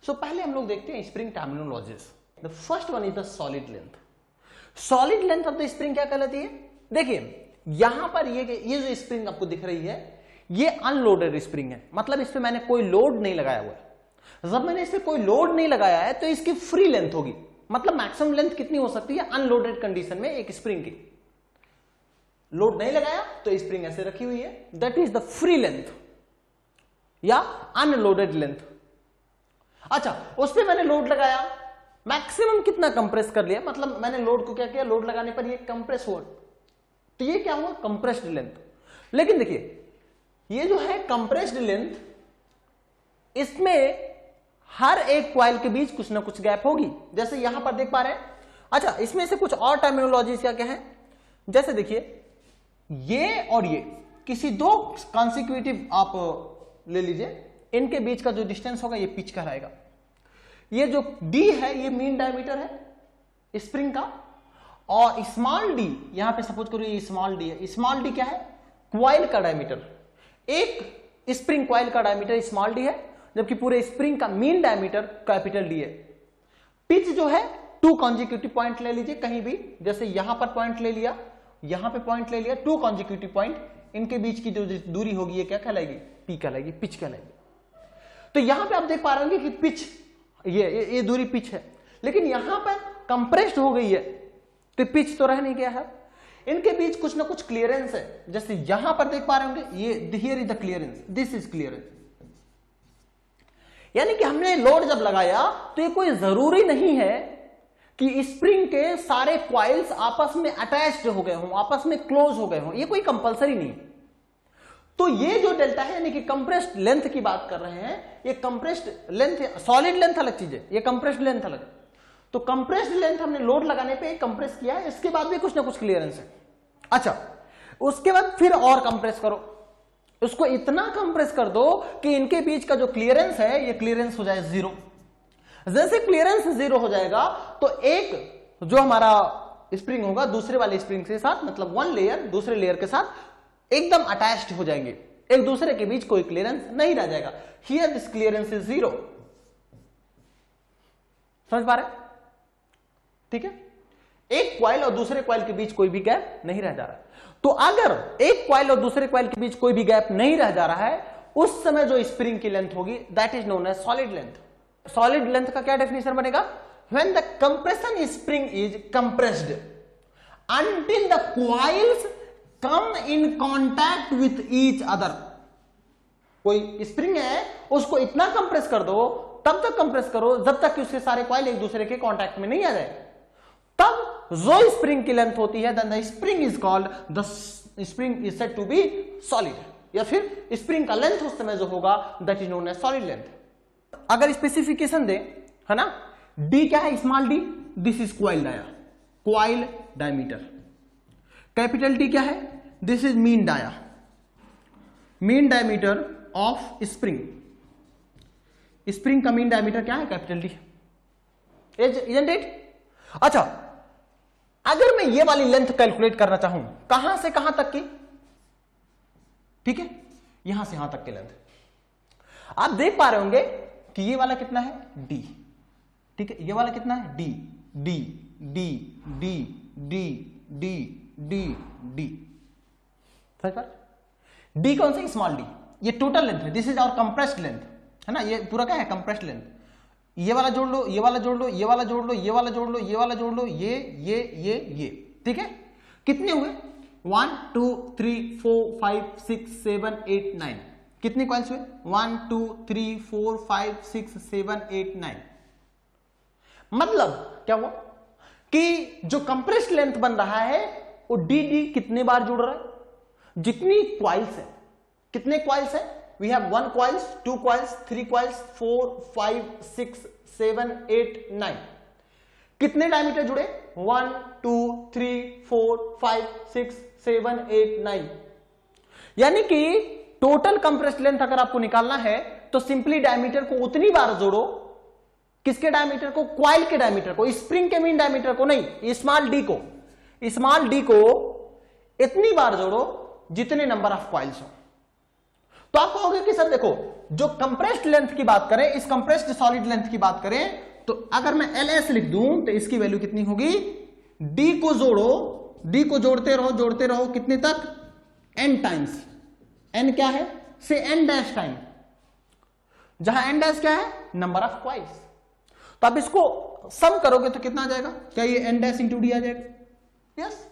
सो पहले हम लोग देखते हैं spring terminologies. The first one is the solid length. Solid length of the spring क्या कहलाती है? देखिए यहां पर ये जो स्प्रिंग आपको दिख रही है ये अनलोडेड स्प्रिंग है, मतलब इस पे मैंने कोई लोड नहीं लगाया हुआ है। जब मैंने इस पे कोई लोड नहीं लगाया है तो इसकी फ्री लेंथ होगी, मतलब मैक्सिमम लेंथ कितनी हो सकती है अनलोडेड कंडीशन में एक स्प्रिंग की। लोड नहीं लगाया तो स्प्रिंग ऐसे रखी हुई है, that is the free length या अनलोडेड लेंथ। अच्छा, उस पे मैंने लोड लगाया, मैक्सिमम कितना कंप्रेस कर लिया, मतलब मैंने लोड को क्या किया, लोड लगाने पर ये कंप्रेस हुआ, तो ये क्या हुआ कंप्रेस्ड लेंथ। लेकिन देखिए ये जो है कंप्रेस्ड लेंथ, इसमें हर एक कॉइल के बीच कुछ ना कुछ गैप होगी, जैसे यहां पर देख पा रहे हैं। अच्छा, इसमें से कुछ और टर्मिनोलॉजी क्या क्या है, जैसे देखिए ये और ये किसी दो कॉन्सिक्यूटिव आप ले लीजिए, इनके बीच का जो डिस्टेंस होगा ये पिच कहलाएगा। ये जो डी है ये मीन डायमीटर है स्प्रिंग का, और स्मॉल डी यहां पे सपोज करो ये स्मॉल डी है, स्मॉल डी क्या है क्वाइल का डायमीटर। एक स्प्रिंग क्वाइल का डायमीटर स्मॉल डी है, जबकि पूरे स्प्रिंग का मीन डायमीटर कैपिटल डी है। पिच जो है टू कॉन्जिक्यूटिव पॉइंट ले लीजिए कहीं भी, जैसे यहां पर पॉइंट ले लिया, यहां पे पॉइंट ले लिया, टू कॉन्जिक्यूटिव पॉइंट, इनके बीच की जो दूरी होगी ये क्या कहलाएगी, पी कहलाएगी, पिच कहलाएगी। तो यहां पे आप देख पा रहे होंगे कि पिच ये दूरी पिच है, लेकिन यहां पर कंप्रेस्ड हो गई है तो पिच तो रह नहीं गया है, इनके बीच कुछ ना कुछ क्लियरेंस है। जैसे यहां पर देख पा रहे होंगे ये here is the clearance, this is clearance. यानी कि हमने लोड जब लगाया तो ये कोई जरूरी नहीं है कि स्प्रिंग के सारे कॉइल्स आपस में अटैच्ड हो गए हों, आपस में क्लोज हो गए हों, ये कोई कंपलसरी नहीं। तो ये जो डेल्टा है यानी कि कंप्रेस्ड लेंथ की बात कर रहे हैं, ये कंप्रेस्ड लेंथ, सॉलिड लेंथ अलग चीज है, ये कंप्रेस्ड लेंथ अलग है। तो कंप्रेस्ड लेंथ हमने लोड लगाने पे कंप्रेस किया है, इसके बाद भी कुछ ना कुछ क्लियरेंस है। अच्छा, उसके बाद फिर और कंप्रेस करो, उसको इतना कंप्रेस कर दो कि इनके बीच का जो क्लियरेंस है ये क्लियरेंस हो जाए जीरो। जैसे क्लियरेंस जीरो हो जाएगा तो एक जो हमारा स्प्रिंग होगा दूसरे वाले स्प्रिंग के साथ, मतलब वन लेयर दूसरे लेयर के साथ एकदम अटैच्ड हो जाएंगे, एक दूसरे के बीच कोई क्लियरेंस नहीं रह जाएगा। Here this clearance is zero. समझ पा रहे? ठीक है, एक कॉइल और दूसरे कॉइल के बीच कोई भी गैप नहीं रह जा रहा है। तो अगर एक कॉइल और दूसरे कॉइल के बीच कोई भी गैप नहीं रह जा रहा है, उस समय जो स्प्रिंग की लेंथ होगी that is known as solid length. Solid length का क्या डेफिनेशन बनेगा? When the compression spring is compressed until the coils come in contact with each other। कोई स्प्रिंग है उसको इतना कंप्रेस कर दो, तब तक कंप्रेस करो जब तक कि उसके सारे कॉइल एक दूसरे के कांटेक्ट में नहीं आ जाए, तब जो स्प्रिंग की लेंथ होती है then the spring is called, the spring is said to be solid, या फिर स्प्रिंग का लेंथ उस समय जो होगा that is known as solid length. अगर स्पेसिफिकेशन दे, है ना, डी क्या है small D, this is coil dia, coil diameter. Capital D क्या है, this is mean dia, mean diameter of spring. Spring का मीन डायमीटर क्या है, कैपिटल डी, इजंट इट? अच्छा, अगर मैं ये वाली लेंथ कैलकुलेट करना चाहूं कहां से कहां तक की, ठीक है, यहां से यहां तक की लेंथ, आप देख पा रहे होंगे कि ये वाला कितना है डी, ठीक है, ये वाला कितना है D, D D D D D D D, समझ पा? डी कौन सा, स्मॉल डी, ये टोटल लेंथ है, this is our compressed length, है ना, ये पूरा क्या है कंप्रेस्ड लेंथ। ये वाला जोड़ लो, ये वाला जोड़ लो, ये वाला जोड़ लो, ये वाला जोड़ लो, ये वाला जोड़ लो, ये, ठीक है, कितने हुए 1 2 3 4 5 6 7 8 9, कितने कॉइल्स हुए 1 2 3 4 5 6 7 8 9। मतलब क्या हुआ कि जो कंप्रेस्ड लेंथ बन रहा है वो डी डी कितने बार जुड़ रहा है, जितनी क्वाइल्स है, कितने क्वाइल्स है, we have 1 coils 2 coils 3 coils 4 5 6 7 8 9, कितने डायमीटर जुड़े 1 2 3 4 5 6 7 8 9। यानी कि टोटल कंप्रेस्ड लेंथ अगर आपको निकालना है तो सिंपली डायमीटर को उतनी बार जोड़ो, किसके डायमीटर को, क्वाइल के डायमीटर को, स्प्रिंग के मीन डायमीटर को नहीं, स्मॉल डी को, स्मॉल डी को इतनी बार जोड़ो जितने नंबर ऑफ क्वाइल्स हो। तो आप कहोगे कि सर देखो, जो कंप्रेस्ड लेंथ की बात करें, इस कंप्रेस्ड सॉलिड लेंथ की बात करें, तो अगर मैं LS लिख दूं तो इसकी वैल्यू कितनी होगी, D को जोड़ो, D को जोड़ते रहो कितने तक, N टाइम्स, N क्या है, से N डैश टाइम, जहां N डैश क्या है, नंबर ऑफ क्वाइल्स। तो आप इसको सम करोगे तो कितना आ जाएगा, क्या ये N डैश इंटू डी आ जाएगा, yes,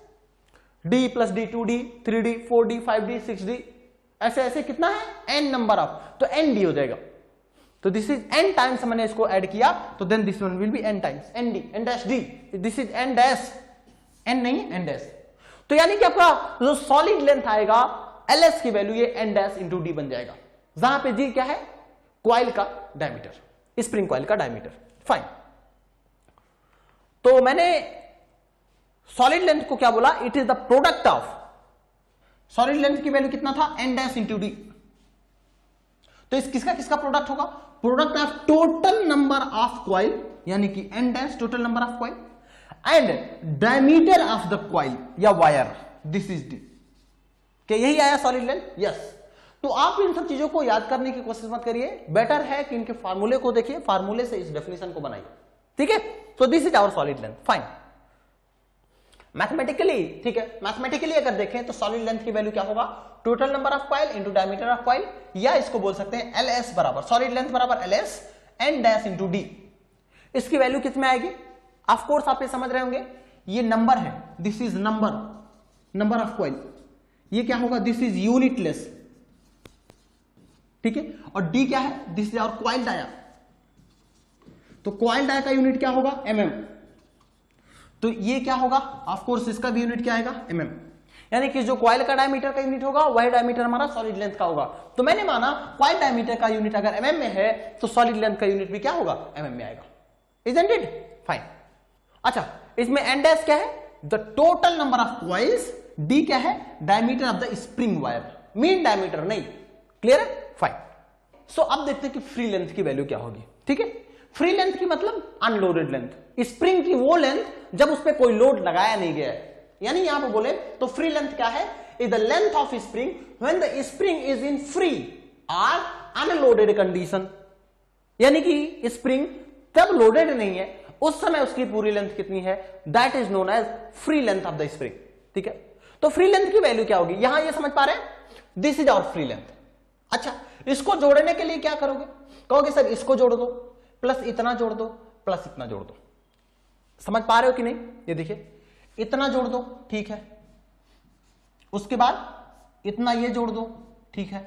D plus D 2D 3D 4D 5D 6D ऐसे ऐसे कितना है, N नंबर ऑफ, तो ND हो जाएगा। तो दिस इज N टाइम्स, मैंने इसको ऐड किया तो then this one will be N times ND, N dash D, this is N dash, N नहीं N डैश। तो यानी कि आपका जो सॉलिड लेंथ आएगा LS की वैल्यू ये N डैश इंटू D बन जाएगा, जहां पे G क्या है, क्वाइल का डायमीटर, स्प्रिंग क्वाइल का डायमीटर। फाइन, तो मैंने सॉलिड लेंथ को क्या बोला, it is the product of, solid length की वैल्यू कितना था, N डैश इंटू D, तो इस किसका किसका प्रोडक्ट होगा, product of total number of coil, यानी कि N dash total number of coil, and diameter of the coil या वायर, दिस इज D। क्या यही आया सॉलिड लेंथ, यस। तो आप इन सब चीजों को याद करने की कोशिश मत करिए, बेटर है कि इनके फार्मूले को देखिए, फार्मूले से इस डेफिनेशन को बनाइए, ठीक है। तो this is our solid length. Fine, mathematically, ठीक है, मैथमेटिकली अगर देखें तो सॉलिड लेंथ की वैल्यू क्या होगा, total number of coil into diameter of coil, या इसको बोल सकते हैं LS बराबर, सॉलिड लेंथ बराबर LS N dash into D। इसकी वैल्यू कितने आएगी, ऑफ कोर्स आप ये समझ रहे होंगे, ये नंबर है, this is number of coil, ये क्या होगा, दिस इज यूनिटलेस, ठीक है, और D क्या है, this is our coil dia, तो क्वाइल डाया का यूनिट क्या होगा, mm, तो ये क्या होगा, ऑफ कोर्स इसका भी यूनिट क्या आएगा, mm, यानी कि जो क्वाइल का डायमीटर का यूनिट होगा वही डायमीटर हमारा सॉलिड लेंथ का होगा। तो मैंने माना क्वाइल डायमीटर का यूनिट अगर mm में है तो सॉलिड लेंथ का यूनिट भी क्या होगा, mm में आएगा, इजंट इट। फाइन, अच्छा, इसमें N डैश क्या है, the total number of coils, D क्या है, diameter of the spring wire, mean diameter नहीं, क्लियर है। फाइन, सो अब देखते हैं कि फ्री लेंथ की वैल्यू क्या होगी, ठीक है। फ्री लेंथ की मतलब अनलोडेड लेंथ, स्प्रिंग की वो लेंथ जब उस पर कोई लोड लगाया नहीं गया है, यानी यहां पे बोले तो फ्री लेंथ क्या है, is the length of spring when the spring is in free और अनलोडेड कंडीशन, यानी कि स्प्रिंग तब लोडेड नहीं है उस समय उसकी पूरी लेंथ कितनी है, that is known as free length of the spring, ठीक है। तो फ्री लेंथ की वैल्यू क्या होगी, यहां ये समझ पा रहे हैं, this is our free length. अच्छा, इसको जोड़ने के लिए क्या करोगे, कहोगे सर इसको जोड़ दो प्लस इतना जोड़ दो प्लस इतना जोड़ दो, समझ पा रहे हो कि नहीं, ये देखिए इतना जोड़ दो, ठीक है, उसके बाद इतना ये जोड़ दो, ठीक है,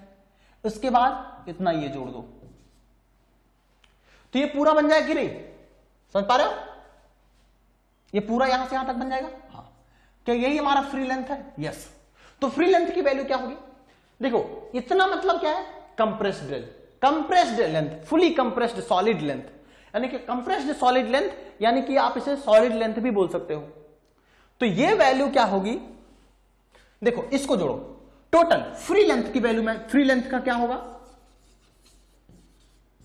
उसके बाद इतना ये जोड़ दो, तो ये पूरा बन जाएगा कि नहीं, समझ पा रहे हो, ये पूरा यहां से यहां तक बन जाएगा, हाँ, क्या यही हमारा फ्री लेंथ है, यस। तो फ्री लेंथ की वैल्यू क्या होगी, देखो इतना मतलब क्या है, compressed length, fully compressed solid length, यानी कि कंप्रेस्ड सॉलिड लेंथ, यानी कि आप इसे सॉलिड लेंथ भी बोल सकते हो। तो ये वैल्यू क्या होगी, देखो इसको जोड़ो, टोटल फ्री लेंथ की वैल्यू में, फ्री लेंथ का क्या होगा,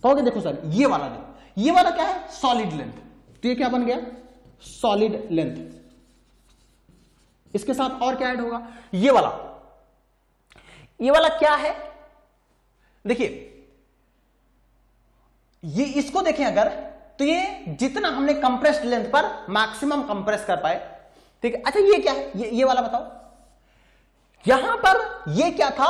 कहोगे देखो सर ये वाला देखो, ये वाला क्या है, सॉलिड लेंथ, तो ये क्या बन गया, सॉलिड लेंथ, इसके साथ और क्या ऐड होगा, ये वाला क्या है, देखिए ये इसको देखें अगर, तो ये जितना हमने कंप्रेस्ड लेंथ पर मैक्सिमम कंप्रेस कर पाए, ठीक है। अच्छा ये क्या है, ये वाला बताओ, यहां पर ये क्या था,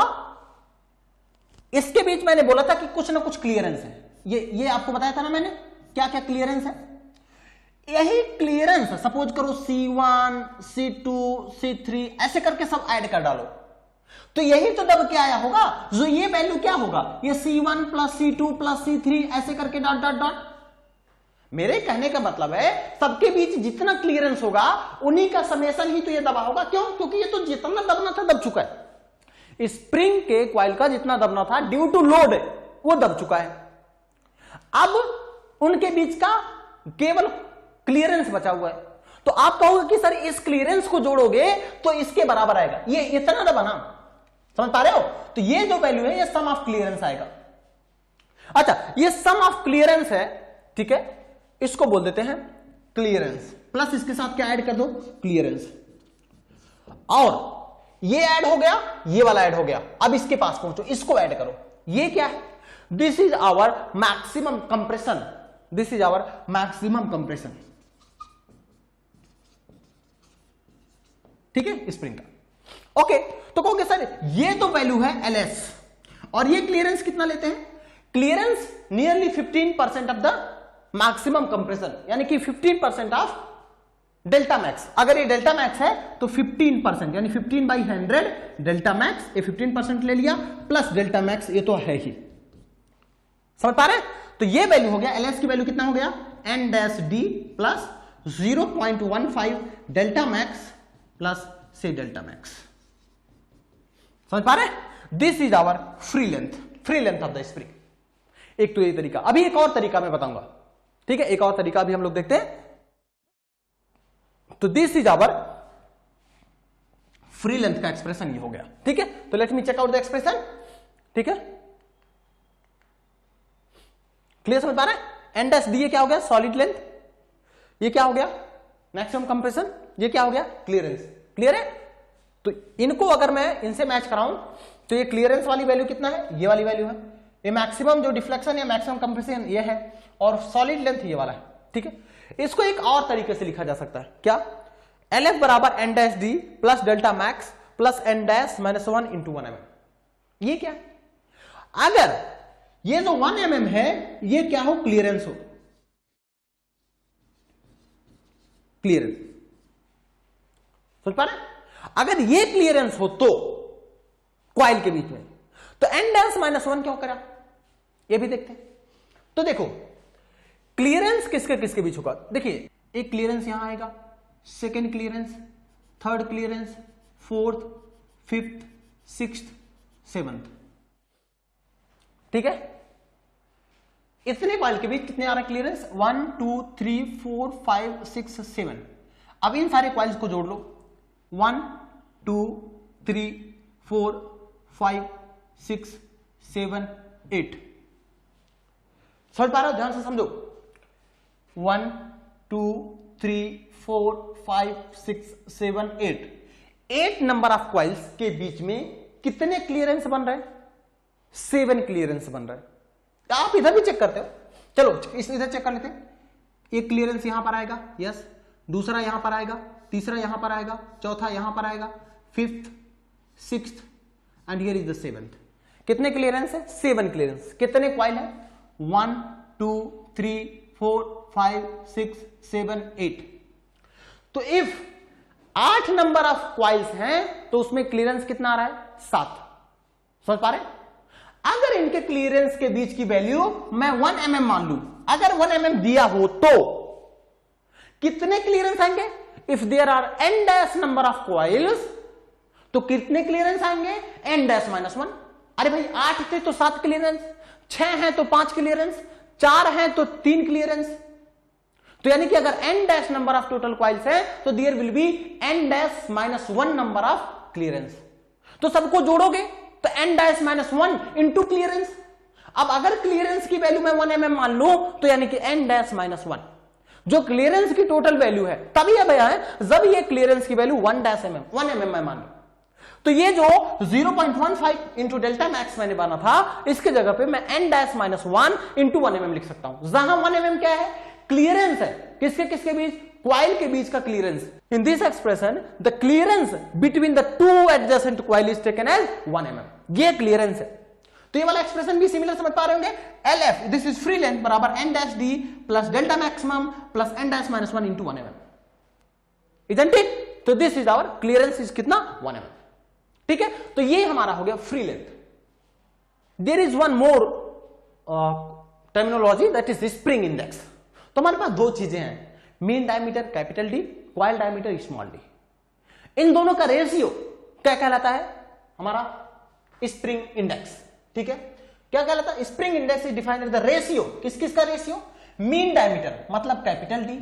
इसके बीच मैंने बोला था कि कुछ ना कुछ क्लियरेंस है, ये आपको बताया था ना मैंने, क्या क्या क्लियरेंस है, यही क्लियरेंस, सपोज करो C1 C2 C3 ऐसे करके सब ऐड कर डालो, तो यही तो दब के आया होगा, जो ये वैल्यू क्या होगा, ये C1 plus C2 plus C3 ऐसे करके डॉट डॉट डॉट। मेरे कहने का मतलब है सबके बीच जितना क्लियरेंस होगा उन्हीं का समेशन ही तो ये दबा होगा, क्यों, क्योंकि ये तो जितना दबना था दब चुका है, स्प्रिंग के क्वाइल का जितना दबना था ड्यू टू लोड वो दब चुका है, अब उनके बीच का केवल क्लियरेंस बचा हुआ है। तो आप कहोगे कि सर इस क्लियरेंस को जोड़ोगे तो इसके बराबर आएगा, ये इतना दबा ना, समझ पा रहे हो, तो ये जो वैल्यू है ये सम ऑफ क्लियरेंस आएगा। अच्छा ये सम ऑफ क्लियरेंस है, ठीक है, इसको बोल देते हैं क्लियरेंस, प्लस इसके साथ क्या ऐड कर दो, क्लियरेंस, और ये ऐड हो गया, ये वाला ऐड हो गया, अब इसके पास पहुंचो, इसको ऐड करो, ये क्या है? This is our maximum compression, this is our maximum compression, ठीक है, स्प्रिंग का। ओके, तो कहोगे सर ये तो वैल्यू है एलएस और ये क्लियरेंस कितना लेते हैं? Clearance nearly 15% of the maximum compression, यानी कि 15% ऑफ डेल्टा मैक्स। अगर ये डेल्टा मैक्स है तो 15%, यानी 15/100 डेल्टा मैक्स, ये 15% ले लिया प्लस डेल्टा मैक्स, ये तो है ही, समझ पा रहे हैं? तो ये वैल्यू हो गया, एलएस की वैल्यू कितना हो गया? n-d plus 0.15 delta max plus से डेल्टा मैक्स, समझ पा रहे हैं? This is our free length of the spring. एक तो ये तरीका, अभी एक और तरीका मैं बताऊंगा, ठीक है, एक और तरीका भी हम लोग देखते हैं। तो this is our free length का एक्सप्रेशन, ये हो गया, ठीक है। तो let me check out the expression, ठीक है, क्लियर समझ पा रहे हैं? n-d ये क्या हो गया? Solid length. ये क्या हो गया? Maximum compression. ये क्या हो गया? क्लियरेंस। क्लियर है? तो इनको अगर मैं इनसे मैच कराऊं तो ये क्लियरेंस वाली वैल्यू कितना है? ये वाली वैल्यू है। ये मैक्सिमम जो डिफ्लेक्शन या मैक्सिमम कंप्रेशन ये है, और सॉलिड लेंथ ये वाला है, ठीक है। इसको एक और तरीके से लिखा जा सकता है, क्या? LF बराबर n-d plus delta max plus n-1 into 1 mm। ये क्या? अगर ये जो 1 mm है ये क्या हो? क्लियरेंस हो, क्लियरेंस, समझ पा रहे? अगर ये क्लियरेंस हो तो कॉइल के बीच में, तो n-1 क्यों करा? ये भी देखते हैं। तो देखो क्लियरेंस किसके किसके बीच होगा? देखिए एक क्लियरेंस यहां आएगा, second clearance, third clearance, fourth, fifth, sixth, seventh, ठीक है। इतने कॉइल के बीच कितने आ रहा है क्लियरेंस? 1 2 3 4 5 6 7। अब इन सारे कॉइल्स को जोड़ लो, 1 2 3 4 5 6 7 8। समझ पा रहे हो? ध्यान से समझो, 1 2 3 4 5 6 7 8 नंबर ऑफ कॉइल्स के बीच में कितने क्लियरेंस बन रहे हैं? 7 क्लियरेंस बन रहे हैं। आप इधर भी चेक करते हो, चलो इधर चेक कर लेते हैं। एक क्लियरेंस यहां पर आएगा, यस, दूसरा यहां पर आएगा, तीसरा यहां पर आएगा, चौथा यहां पर आएगा, fifth, sixth and here is the seventh. कितने क्लियरेंस है? 7 क्लियरेंस। कितने कॉइल है? 1 2 3 4 5 6 7 8। तो इफ 8 नंबर ऑफ कॉइल्स हैं तो उसमें क्लियरेंस कितना आ रहा है? 7। समझ पा रहे हैं? अगर इनके क्लियरेंस के बीच की वैल्यू मैं 1 mm मान लूं, अगर 1 mm दिया हो तो कितने क्लियरेंस आएंगे? If there are n- number of coils तो कितने क्लियरेंस आएंगे? n-1। अरे भाई 8 थे तो 7 क्लियरेंस, 6 हैं तो 5 क्लियरेंस, 4 हैं तो 3 क्लियरेंस। तो यानी कि अगर n- number of total coils है तो there will be n-1 number of clearance. तो सबको जोड़ोगे तो n-1 इंटू क्लियरेंस। अब अगर क्लियरेंस की वैल्यू मैं 1 mm मान लूं तो यानी कि n-1 जो क्लियरेंस की टोटल वैल्यू है, तभी अब यह है जब ये क्लियरेंस की वैल्यू 1 mm मैं मान लूं। तो ये जो 0.15 इंटू डेल्टा मैक्स मैंने माना था, इसके जगह पे मैं n-1 इंटू 1 mm लिख सकता हूं, जहां 1 mm क्या है? क्लियरेंस है। किसके किसके बीच? कॉइल के बीच का clearance. In this expression the clearance between the two adjacent coil is taken as 1 mm। ये क्लियरेंस है। तो ये वाला एक्सप्रेशन भी सिमिलर समझ पा रहे होंगे। LF this is free length बराबर n-d plus delta maximum plus n-1 into 1 mm, isn't it? तो this is our clearance is कितना? 1 mm, ठीक है। तो ये हमारा हो गया free length. There is one more terminology that is spring index. तो हमारे पास दो चीजें हैं, mean diameter capital D, coil diameter small d। इन दोनों का रेशियो क्या कहलाता है? हमारा स्प्रिंग इंडेक्स, ठीक है। क्या कहलाता है? Spring index is defined as the ratio, किस किस का रेशियो? मीन डायमीटर मतलब capital D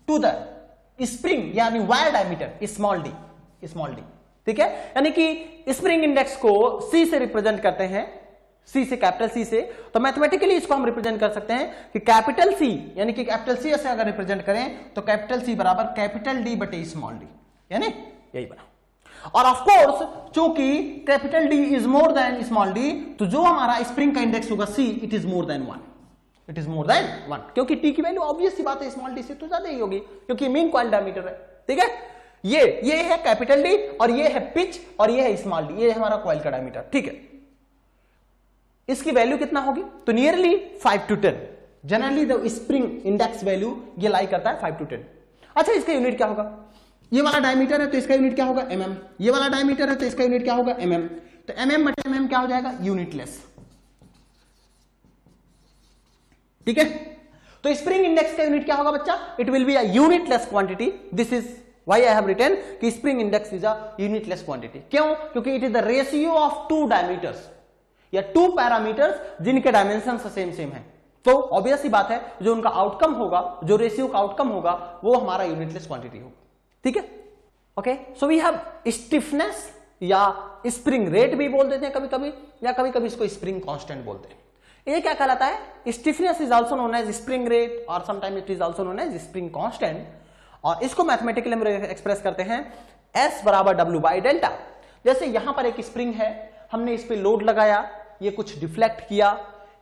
to the spring यानी वायर डायमीटर स्मॉल d, ठीक है। यानी कि स्प्रिंग इंडेक्स को C से रिप्रेजेंट करते हैं, C से, कैपिटल C से। तो मैथमेटिकली इसको हम रिप्रेजेंट कर सकते हैं कि कैपिटल C यानी कि कैपिटल C से अगर रिप्रेजेंट करें तो कैपिटल C बराबर कैपिटल D बटे स्मॉल d, यानी यही बना। और ऑफ कोर्स चूंकि capital D is more than small D, तो जो हमारा स्प्रिंग का इंडेक्स होगा C, it is more than 1, it is more than 1, क्योंकि टी की वैल्यू ऑब्वियस सी बात है स्मॉल डी से तो ज्यादा ही होगी, क्योंकि मीन कॉइल डायमीटर है। ठीक है, ये है कैपिटल डी और ये है पिच और ये है स्मॉल डी, ये है हमारा कॉइल का डायमीटर। ठीक है, इसकी वैल्यू कितना होगी, तो nearly 5 to 10। Generally the spring index value ये लाई करता है 5 to 10। अच्छा, इसका यूनिट क्या होगा, ये वाला डायमीटर है तो इसका यूनिट क्या होगा mm, ये वाला डायमीटर है तो इसका यूनिट क्या होगा mm, तो mm बटे mm क्या हो जाएगा, यूनिटलेस। ठीक है, तो स्प्रिंग इंडेक्स का यूनिट क्या होगा बच्चा, it will be a unitless quantity. This is why I have written कि spring index is a unitless quantity. क्यों, क्योंकि it is the ratio of 2 diameters या 2 पैरामीटर्स जिनके डायमेंशन सेम है। तो ऑब्वियस सी बात है जो उनका आउटकम होगा, जो रेशियो का आउटकम होगा वो हमारा यूनिटलेस क्वांटिटी होगा। ठीक है, okay, so we have stiffness या स्प्रिंग रेट भी बोल देते हैं कभी कभी, या कभी कभी इसको स्प्रिंग कांस्टेंट बोलते हैं। ये क्या कहलाता है, stiffness is also known as spring rate और sometime it is also known as spring constant, और इसको मैथमेटिकली हम एक्सप्रेस करते हैं S बराबर W बाई डेल्टा। जैसे यहां पर एक स्प्रिंग है, हमने इस पे लोड लगाया, ये कुछ डिफ्लेक्ट किया,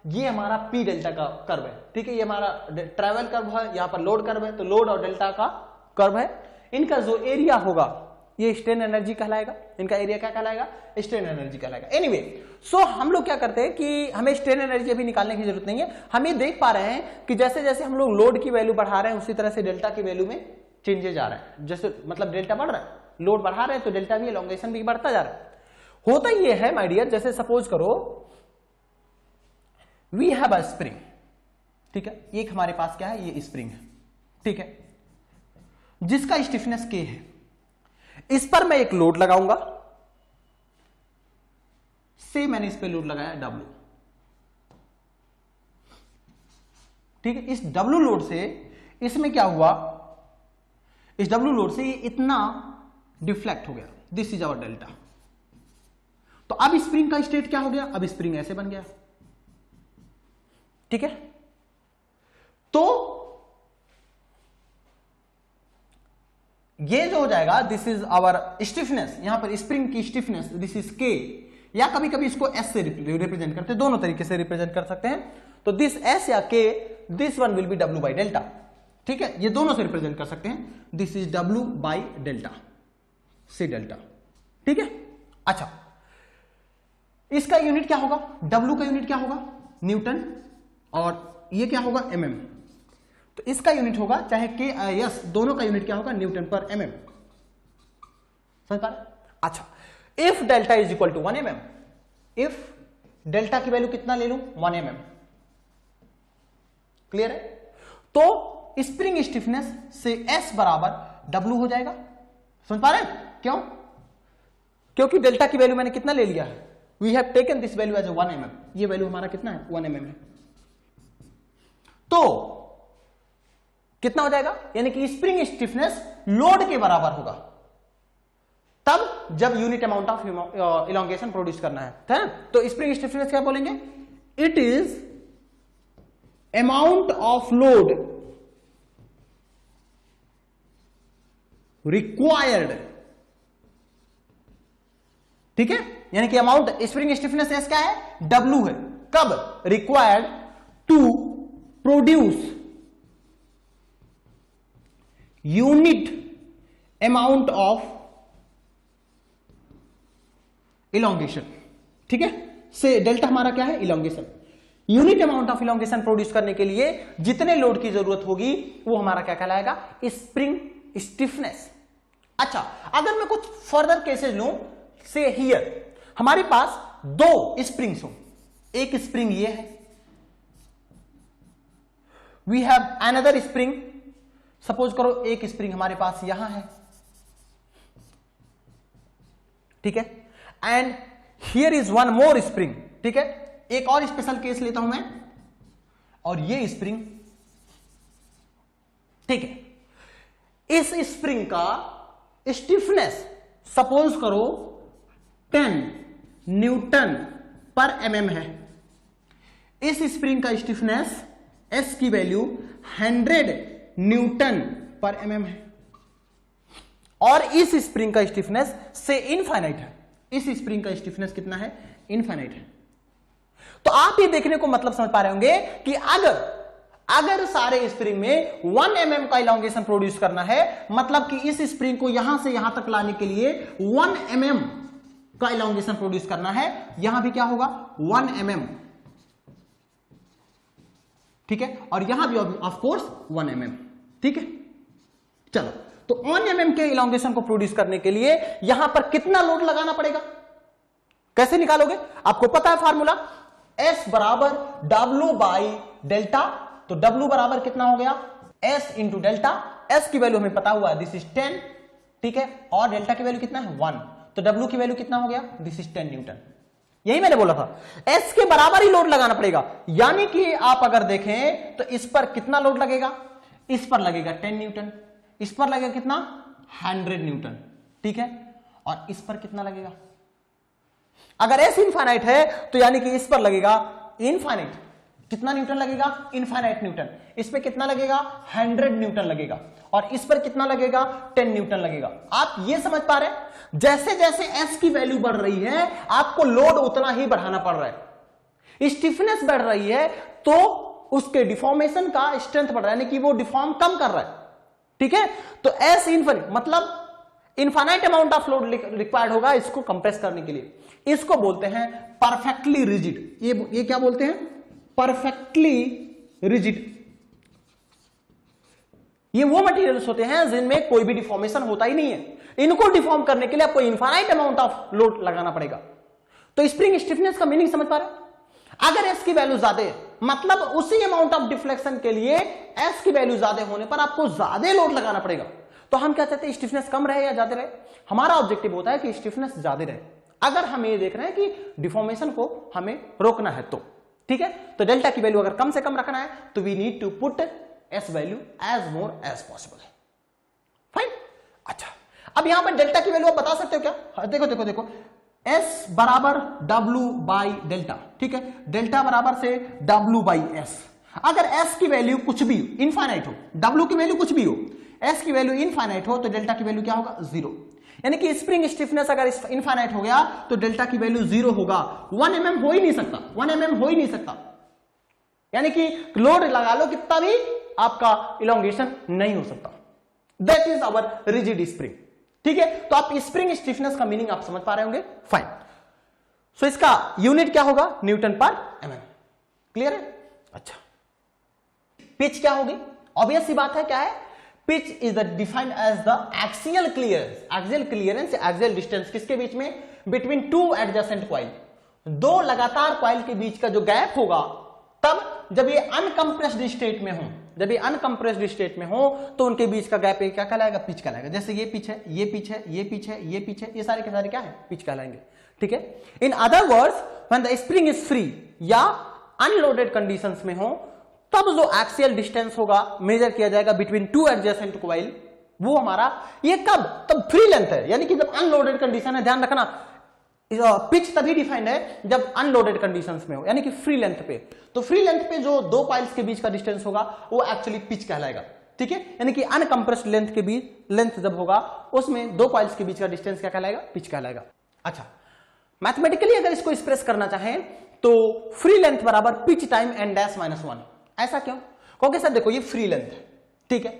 ये हमारा P डेल्टा का कर्व है। ठीक है, ये हमारा ट्रेवल कर्व है, यहां पर लोड कर्व है, तो लोड और डेल्टा का कर्व है। इनका जो एरिया होगा ये स्ट्रेन एनर्जी कहलाएगा, इनका एरिया क्या कहलाएगा, स्ट्रेन एनर्जी कहलाएगा। एनीवे, सो हम लोग क्या करते हैं कि हमें स्ट्रेन एनर्जी अभी निकालने की जरूरत नहीं है, हम ये देख पा रहे हैं कि जैसे जैसे हम लोग लोड की वैल्यू बढ़ा रहे हैं उसी तरह से डेल्टा की वैल्यू में चेंजेस आ रहे हैं। जैसे मतलब डेल्टा बढ़ रहा है, लोड बढ़ा रहे हैं तो डेल्टा भी एलोंगेशन भी बढ़ता जा रहा है। होता ये है माय डियर, जैसे सपोज करो वी हैव अ स्प्रिंग, ठीक है, एक हमारे पास क्या है, ये स्प्रिंग है। ठीक है, जिसका स्टिफनेस K है, इस पर मैं एक लोड लगाऊंगा, से मैंने इस पे लोड लगाया W। ठीक है, इस W लोड से इसमें क्या हुआ, इस W लोड से ये इतना डिफ्लेक्ट हो गया, दिस इज आवर डेल्टा। तो अब स्प्रिंग का स्टेट क्या हो गया, अब स्प्रिंग ऐसे बन गया। ठीक है, तो ये जो हो जाएगा, दिस इज आवर स्टिफनेस, यहां पर स्प्रिंग की स्टिफनेस, दिस इज K, या कभी कभी इसको S से रिप्रेजेंट करते हैं, दोनों तरीके से रिप्रेजेंट कर सकते हैं। तो दिस S या K, this one will B W by delta. ठीक है, ये दोनों से रिप्रेजेंट कर सकते हैं, this is W by delta, से डेल्टा। ठीक है, अच्छा, इसका यूनिट क्या होगा, W का यूनिट क्या होगा, न्यूटन, और ये क्या होगा, mm। तो इसका यूनिट होगा चाहे K S, दोनों का यूनिट क्या होगा, न्यूटन पर mm। समझ पा रहे? अच्छा, if delta is equal to 1 mm, if delta की वैल्यू कितना ले लूं, 1 mm। क्लियर है? तो स्प्रिंग स्टिफनेस से S बराबर W हो जाएगा। समझ पा रहे हैं? क्यों? क्योंकि डेल्टा की वैल्यू मैंने कितना ले लिया है, we have taken this value as 1 mm, ये वैल्यू हमारा कितना है, 1 mm है। तो कितना हो जाएगा, यानी कि स्प्रिंग स्टिफनेस लोड के बराबर होगा तब जब unit amount of elongation produce करना है। तो स्प्रिंग स्टिफनेस क्या बोलेंगे, it is amount of load required. ठीक है, यानी कि अमाउंट स्प्रिंग स्टिफनेस एस क्या है, W है, कब, required to produce unit amount of elongation. ठीक है, से डेल्टा हमारा क्या है, elongation. Unit amount of elongation produce करने के लिए जितने लोड की जरूरत होगी वो हमारा क्या कहलाएगा, स्प्रिंग स्टिफनेस। अच्छा, अगर मैं कुछ फर्दर केसेस लूं, से हियर हमारे पास 2 स्प्रिंग्स हो, एक स्प्रिंग ये है, we have another spring, suppose करो एक स्प्रिंग हमारे पास यहां है। ठीक है, and here is one more spring. ठीक है, एक और स्पेशल केस लेता हूं मैं, और ये स्प्रिंग। ठीक है, इस स्प्रिंग का स्टिफनेस सपोज करो 10 न्यूटन पर mm है। इस स्प्रिंग का स्टिफनेस S की वैल्यू 100 न्यूटन पर mm है। और इस स्प्रिंग का स्टिफनेस से इनफाइनाइट है। इस स्प्रिंग का स्टिफनेस कितना है? इनफाइनाइट है। तो आप ये देखने को मतलब समझ पा रहे होंगे कि अगर सारे स्प्रिंग में 1 mm का इलॉन्गेशन प्रोड्यूस करना है, मतलब कि इस स्प्रिंग को यहां से यहां तक लाने के लिए 1 mm का इलॉन्गेशन प्रोड्यूस करना है, यहां भी क्या होगा? 1 mm, ठीक है, और यहां भी ऑफ कोर्स 1 mm, ठीक है। चलो, तो 1 mm के इलॉन्गेशन को प्रोड्यूस करने के लिए यहां पर कितना लोड लगाना पड़ेगा? कैसे निकालोगे? आपको पता है फार्मूला, S बराबर W बाई डेल्टा। तो W बराबर कितना हो गया? S into delta. S की वैल्यू हमें पता हुआ है, दिस इज 10, ठीक है, और डेल्टा की वैल्यू कितना है? 1। तो W की वैल्यू कितना हो गया? This is 10 Newton. यही मैंने बोला था, S के बराबर ही लोड लगाना पड़ेगा। यानी कि आप अगर देखें तो इस पर कितना लोड लगेगा? इस पर लगेगा 10 न्यूटन, इस पर लगेगा कितना? 100 न्यूटन, ठीक है, और इस पर कितना लगेगा? अगर S इनफाइनाइट है तो यानी कि इस पर लगेगा इनफाइनाइट। कितना न्यूटन लगेगा? Infinite Newton. इस पे कितना लगेगा? 100 न्यूटन लगेगा, और इस पर कितना लगेगा? 10 न्यूटन लगेगा। आप ये समझ पा रहे हैं, जैसे जैसे S की वैल्यू बढ़ रही है आपको लोड उतना ही बढ़ाना पड़ रहा है। स्टिफनेस बढ़ रही है तो उसके डिफॉर्मेशन का स्ट्रेंथ बढ़ रहा है, यानी कि वो डिफॉर्म कम कर रहा है, ठीक है। तो S इनफाइनाइट मतलब infinite amount of load required होगा इसको कंप्रेस करने के लिए। इसको बोलते हैं परफेक्टली रिजिड। ये क्या बोलते हैं? Perfectly rigid. ये वो मटेरियल्स होते हैं जिनमें कोई भी डिफॉर्मेशन होता ही नहीं है। इनको डिफॉर्म करने के लिए आपको इनफाइनाइट अमाउंट ऑफ लोड लगाना पड़ेगा। तो स्प्रिंग स्टिफनेस का मीनिंग समझ पा रहे हैं? अगर S की वैल्यू ज्यादा है, मतलब उसी अमाउंट ऑफ डिफ्लेक्शन के लिए S की वैल्यू ज्यादा होने पर आपको ज्यादा लोड लगाना पड़ेगा। तो हम क्या चाहते हैं? स्टिफनेस कम रहे या ज्यादा रहे? हमारा ऑब्जेक्टिव होता है कि स्टिफनेस ज्यादा रहे, अगर हम ये देख रहे हैं कि डिफॉर्मेशन को हमें रोकना है तो, ठीक है। तो डेल्टा की वैल्यू अगर कम से कम रखना है तो we need to put S value as more as possible. Fine. अच्छा, अब यहां पर डेल्टा की वैल्यू आप बता सकते हो क्या? देखो देखो देखो, S बराबर W बाई डेल्टा, ठीक है, डेल्टा बराबर से W बाई S। अगर S की वैल्यू कुछ भी इनफाइनाइट हो, W की वैल्यू कुछ भी हो, S की वैल्यू इनफाइनाइट हो, तो डेल्टा की वैल्यू क्या होगा? 0। यानी कि स्प्रिंग स्टिफनेस अगर इनफाइनाइट हो गया तो डेल्टा की वैल्यू 0 होगा। 1 mm हो ही नहीं सकता, 1 mm हो ही नहीं सकता। यानी कि लोड लगा लो कितना भी, आपका इलोंगेशन नहीं हो सकता। That is our rigid spring, ठीक है। तो आप स्प्रिंग स्टिफनेस का मीनिंग आप समझ पा रहे होंगे। फाइन। सो इसका यूनिट क्या होगा? न्यूटन पर mm। क्लियर है? अच्छा, पिच क्या होगी? ऑब्वियस सी बात है, क्या है? Pitch is defined as the axial clearance. Axial clearance, axial distance किसके बीच में? Between two adjacent coil. दो लगातार कॉइल के बीच का जो गैप होगा तब जब ये अनकंप्रेस्ड स्टेट में हो, जब ये अनकंप्रेस्ड स्टेट में हो तो उनके बीच का गैप क्या कहलाएगा? पिच कहलाएगा। जैसे ये पिच है, ये पिच है, ये पिच है, ये पिच है, ये सारे के सारे क्या है? पिच कहलाएंगे, ठीक है। In other words, when the spring is free या अनलोडेड कंडीशंस में हो तब जो एक्सियल डिस्टेंस होगा मेजर किया जाएगा बिटवीन टू एडजेसेंट कॉइल, वो हमारा ये कब? तब फ्री लेंथ है, यानी कि जब अनलोडेड कंडीशन है। ध्यान रखना, पिच तभी डिफाइंड है जब अनलोडेड कंडीशंस में हो, यानी कि फ्री लेंथ पे। तो फ्री लेंथ पे जो दो कॉइल्स के बीच का डिस्टेंस होगा वो एक्चुअली पिच कहलाएगा, ठीक है। यानी कि अनकंप्रेस्ड लेंथ के बीच, लेंथ जब होगा उसमें दो कॉइल्स के बीच का डिस्टेंस क्या कहलाएगा? पिच कहलाएगा। अच्छा, मैथमेटिकली अगर इसको एक्सप्रेस करना चाहें तो फ्री लेंथ बराबर pitch time N dash minus 1। ऐसा क्यों? क्योंकि सर देखो ये फ्री लेंथ है, ठीक है।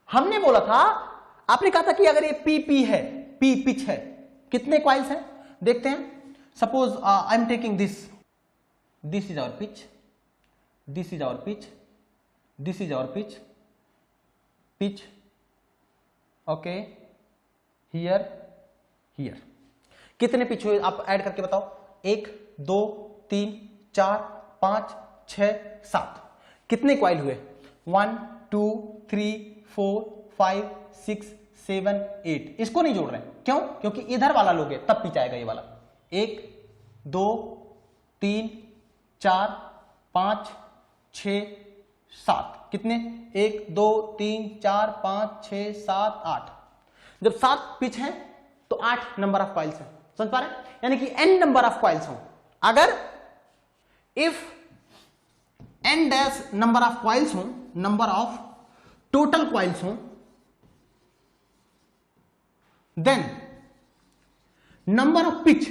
हमने बोला था, आपने कहा था कि अगर ये पी है, पी पिच है, कितने कॉइल्स हैं देखते हैं। Suppose I am taking this is our pitch, this is our pitch, this is our pitch, pitch, okay, here, here. कितने पिच हुए आप ऐड करके बताओ? 1 2 3 4 5 6 7। कितने कॉइल हुए? 1 2 3 4 5 6 7 8। इसको नहीं जोड़ रहे हैं, क्यों? क्योंकि इधर वाला लोगे तब पिच आएगा ये वाला। 1 2 3 4 5 6 7। कितने? 1 2 3 4 5 6 7 8। जब 7 पिच है तो 8 नंबर ऑफ कॉइल्स हैं, समझ पा रहे हैं? यानी कि n नंबर ऑफ कॉइल्स हो। अगर if n dash number of coils हो, नंबर ऑफ टोटल कॉइल्स हो, then number of pitch,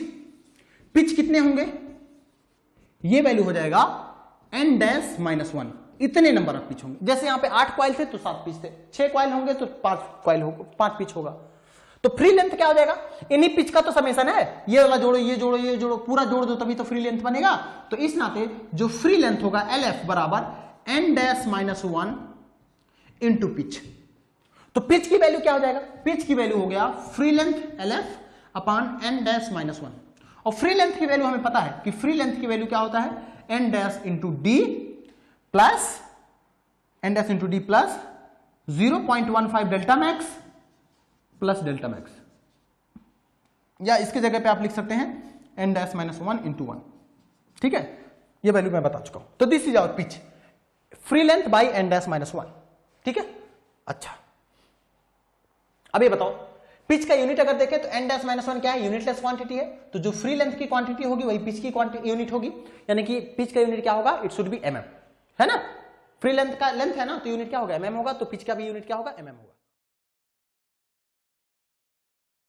pitch कितने होंगे, ये वैल्यू हो जाएगा n डैश माइनस 1, इतने नंबर ऑफ पिच होंगे। जैसे यहां पे 8 क्वाइल थे तो 7 पिच थे, 6 क्वाइल होंगे तो 5 पिच होगा। तो फ्री लेंथ क्या हो जाएगा, इन्हीं पिच का तो समेशन है, ये वाला जोड़ो ये जोड़ो ये जोड़ो, पूरा जोड़ दो तभी तो फ्री लेंथ बनेगा। तो इस नाते जो फ्री लेंथ होगा LF बराबर n dash minus 1 into pitch. तो पिच की वैल्यू क्या हो जाएगा, पिच की वैल्यू हो गया free length LF upon n dash minus 1। और फ्री लेंथ की वैल्यू हमें पता है कि फ्री लेंथ की वैल्यू क्या होता है, n dash into D plus n dash into D plus 0.15 delta max plus delta max, या इसके जगह पे आप लिख सकते हैं n डैश माइनस 1 इंटू 1। ठीक है, ये वैल्यू मैं बता चुका हूं। तो this is our pitch, free length by n dash minus 1। ठीक है, अच्छा अब ये बताओ पिच का यूनिट अगर देखें तो n डैश माइनस 1 क्या है, यूनिटलेस क्वांटिटी है। तो जो फ्री लेंथ की क्वांटिटी होगी वही पिच की यूनिट होगी, यानी कि पिच का यूनिट क्या होगा, इट शुड बी mm, है ना। फ्री लेंथ का लेंथ है ना, तो यूनिट क्या होगा, mm होगा, तो पिच का भी यूनिट क्या होगा, mm होगा।